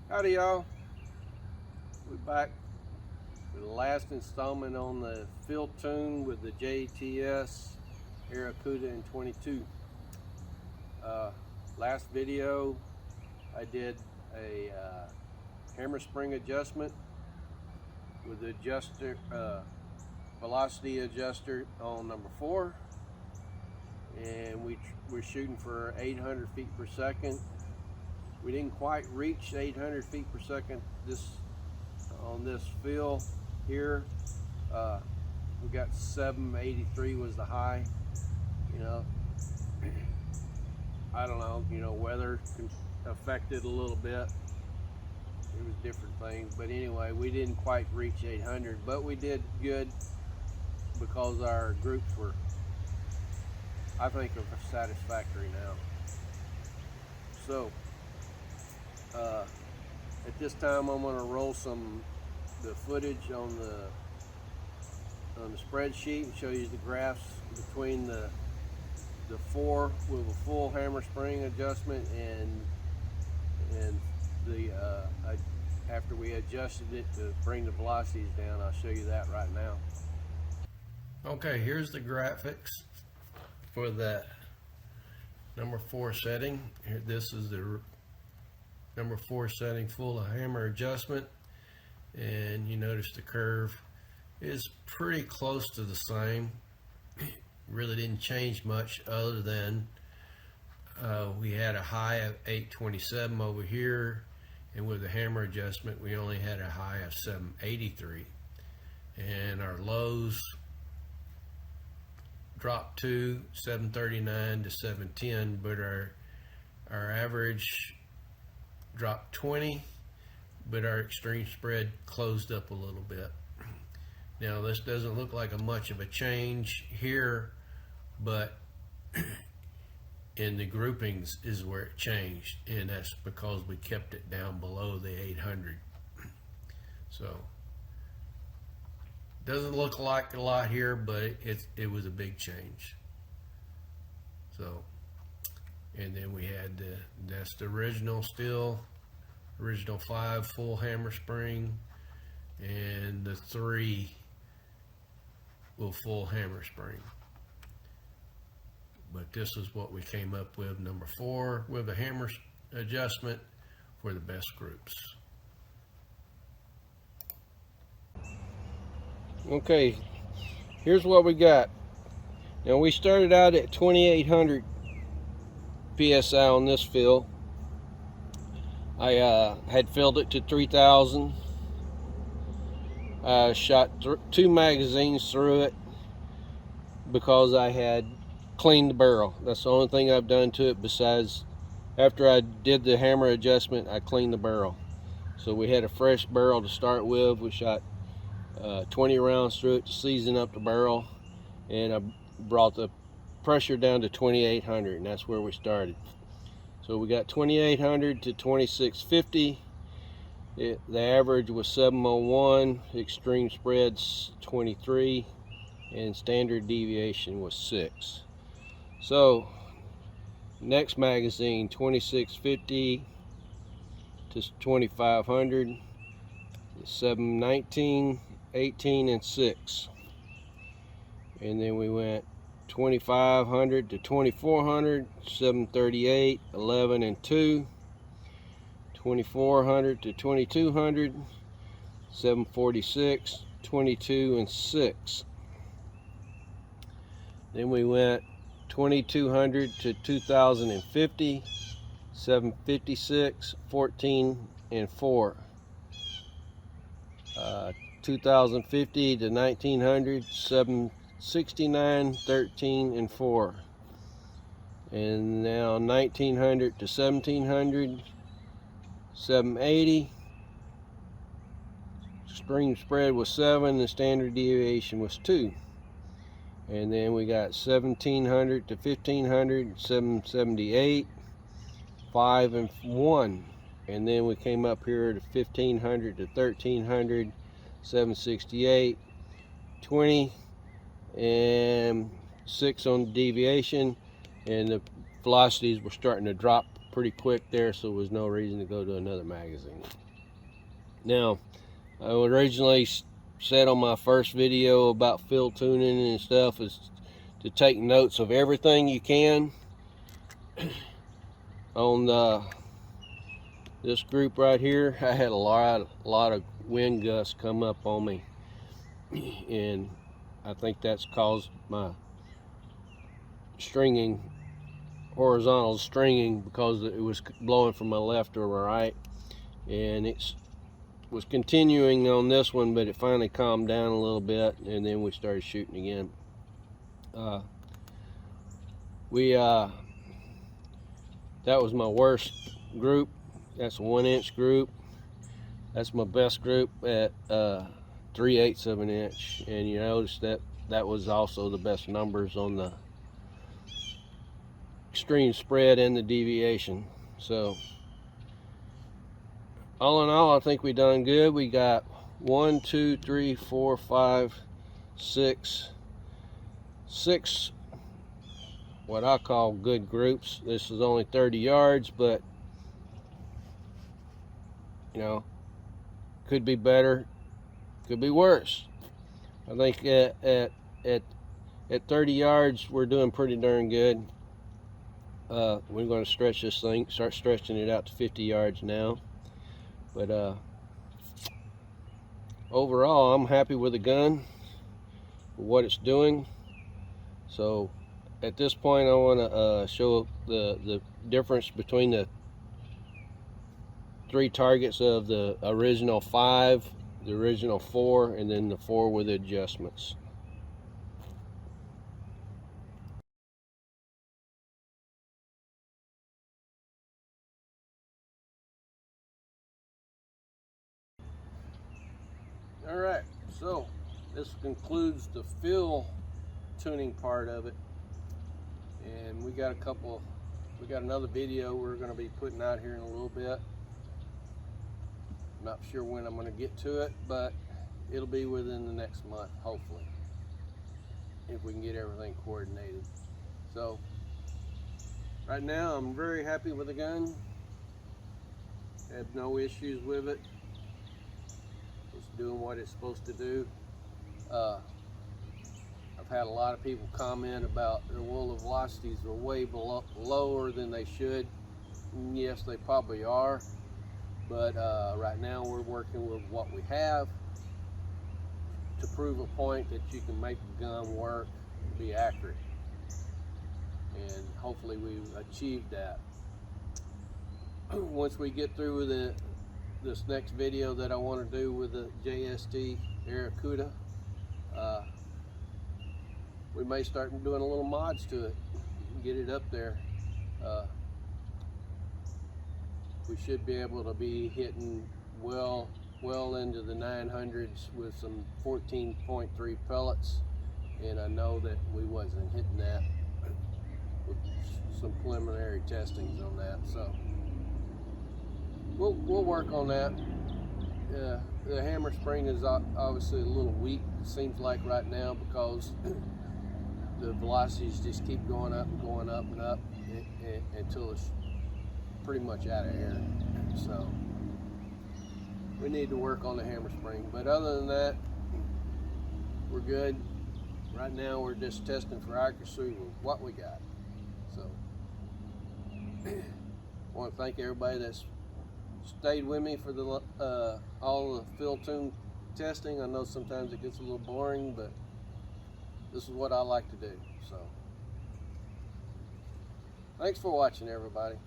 Howdy y'all, we're back with the last installment on the field tune with the JTS Airacuda in 22. Last video I did a hammer spring adjustment with the adjuster, velocity adjuster on number 4, and we're shooting for 800 feet per second. We didn't quite reach 800 feet per second on this fill here. We got 783 was the high. You know, I don't know, weather affected a little bit. It was different things, but anyway, we didn't quite reach 800, but we did good because our groups were, I think, satisfactory now. So at this time, I'm going to roll the footage on the spreadsheet and show you the graphs between the 4 with a full hammer spring adjustment and the after we adjusted it to bring the velocities down. I'll show you that right now. Okay, here's the graphics for the number 4 setting. Here, this is the number 4 setting, full of hammer adjustment, and you notice the curve is pretty close to the same. Really didn't change much other than we had a high of 827 over here, and with the hammer adjustment we only had a high of 783, and our lows dropped to 739 to 710, but our average dropped 20, but our extreme spread closed up a little bit. Now this doesn't look like much of a change here, but in the groupings is where it changed, and that's because we kept it down below the 800. So doesn't look like a lot here, but it was a big change. So, and then we had that's the original 5 full hammer spring, and the 3 with full hammer spring. But this is what we came up with, number 4 with a hammer adjustment for the best groups. Okay, here's what we got. Now we started out at 2,800 PSI on this fill. I had filled it to 3,000. I shot 2 magazines through it because I had cleaned the barrel. That's the only thing I've done to it, besides after I did the hammer adjustment, I cleaned the barrel. So we had a fresh barrel to start with. We shot 20 rounds through it to season up the barrel, and I brought the pressure down to 2,800, and that's where we started. So we got 2,800 to 2,650. The average was 701, extreme spreads 23, and standard deviation was 6. So next magazine, 2,650 to 2,500, 719, 18, and 6. And then we went 2,500 to 2,400, 738, 11, and 2. 2,400 to 2,200, 746, 22, and 6. Then we went 2,200 to 2,050, 756, 14, and 4. 2,050 to 1,900, 769, 13, and 4. And now 1,900 to 1,700, 780. Extreme spread was 7, the standard deviation was 2. And then we got 1,700 to 1,500, 778, 5, and 1. And then we came up here to 1,500 to 1,300, 768, 20, and 6 on the deviation, and the velocities were starting to drop pretty quick there, so there was no reason to go to another magazine. Now, I originally said on my first video about fill tuning and stuff is to take notes of everything you can. On this group right here, I had a lot of wind gusts come up on me, and I think that's caused my stringing, horizontal stringing, because it was blowing from my left or right, and it was continuing on this one, but it finally calmed down a little bit, and then we started shooting again. That was my worst group. That's a 1-inch group. That's my best group at 3/8 of an inch, and you notice that was also the best numbers on the extreme spread and the deviation. So all in all, I think we done good. We got 1, 2, 3, 4, 5, 6 what I call good groups. This is only 30 yards, but you know, could be better, could be worse. I think at 30 yards we're doing pretty darn good. We're going to stretch this thing, start stretching it out to 50 yards now. But overall, I'm happy with the gun, for what it's doing. So at this point, I want to show the difference between the 3 targets of the original 5, the original 4, and then the 4 with adjustments. All right, so this concludes the fill tuning part of it, and we got another video we're going to be putting out here in a little bit. I'm not sure when I'm going to get to it, but it'll be within the next month, hopefully, if we can get everything coordinated. So right now I'm very happy with the gun. Have no issues with it. It's doing what it's supposed to do. I've had a lot of people comment about the velocities are way lower than they should. And yes, they probably are, but right now we're working with what we have to prove a point that you can make the gun work, be accurate, and hopefully we've achieved that. Once we get through with this next video that I want to do with the JST Airacuda, we may start doing a little mods to it and get it up there. We should be able to be hitting well into the 900s with some 14.3 pellets, and I know that we wasn't hitting that with some preliminary testings on that, so we'll work on that. The hammer spring is obviously a little weak, it seems like right now, because the velocities just keep going up and going up and up until it's pretty much out of air. So we need to work on the hammer spring, but other than that, we're good. Right now we're just testing for accuracy with what we got. So I want to thank everybody that's stayed with me for the all the fill tune testing. I know sometimes it gets a little boring, but this is what I like to do. So thanks for watching, everybody.